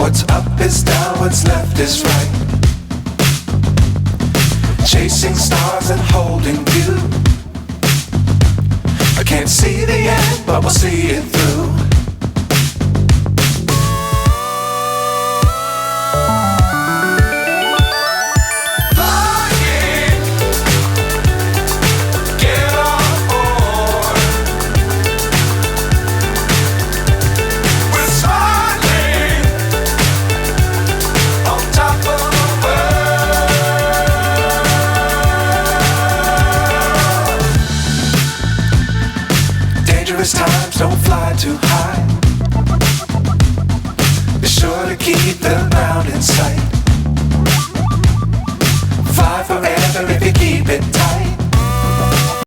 What's up is down, what's left is right. Chasing stars and holding you. I can't see the end, but we'll see it through. Times don't fly too high. Be sure to keep the ground in sight. Fly forever if you keep it tight.